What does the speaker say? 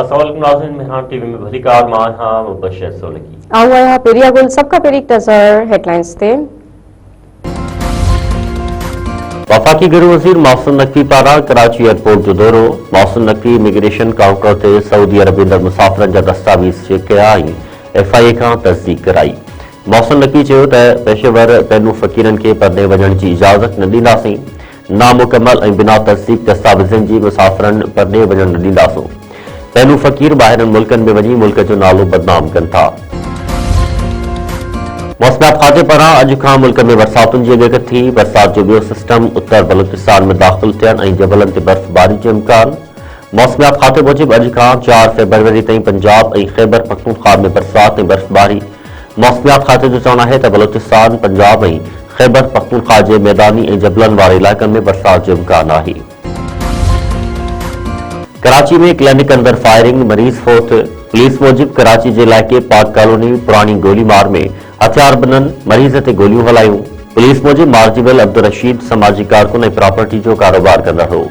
अस्सलाम नाज़रीन, मेहरान टीवी में भली कार मां हां मुबशर सोलकी आया पेरिया गुल सबका पेरिक नजर हेडलाइंस थे। वफाकी गृह वज़ीर मौसम नकवी पारा कराची एयरपोर्ट जो दौरो। मौसम नकवी इमिग्रेशन काउंटर से सऊदी अरब ईंदड़ मुसाफ़िरनि जा दस्तावेज़ चेक कया ऐं FIA खां तस्दीक कराई। मौसम नकवी चयो त पेशेवर पैनू फ़कीरनि खे परॾे वञण जी इजाज़त न ॾींदासीं। नामुकमल ऐं बिना तस्दीक दस्तावेज़नि जी मुसाफ़िरनि परॾे वञण न ॾींदासूं। पैनू फ़कीर ॿाहिरनि मुल्कनि में वञी मुल्क जो नालो बदनाम कनि था। मौसमियात खाते पारां अॼु खां मुल्क में बरसातुनि जी अॻकथी थी। बरसात जो ॿियो सिस्टम उत्तर बलूचिस्तान में दाख़िल थियण ऐं जबलनि ते बर्फ़बारी जो इम्कान। मौसमियात खाते मूजिबि अॼु खां 4 फ़रवरी ताईं पंजाब ऐं ख़ैबर पख्तूनख्वा में बरसात ऐं बर्फ़बारी। मौसमियात खाते जो चवणु आहे त बलूचिस्तान, पंजाब ऐं ख़ैबर पख्तूनख्वा जे मैदानी ऐं जबलनि वारे इलाइक़नि में बरसात जो इम्कान आहे। कराची में क्लिनिक अंदर फायरिंग, मरीज़ फोत। पुलिस मूजिबि कराची जे इलाइक़े पाक कॉलोनी पुरानी गोलीमार में हथियारबंदनि मरीज़ ते गोलियूं हलायूं। पुलिस मूजिबि मार्जिबल अब्दुल रशीद समाजी कारकुन ऐं प्रॉपर्टी जो कारोबार कंदड़ हो।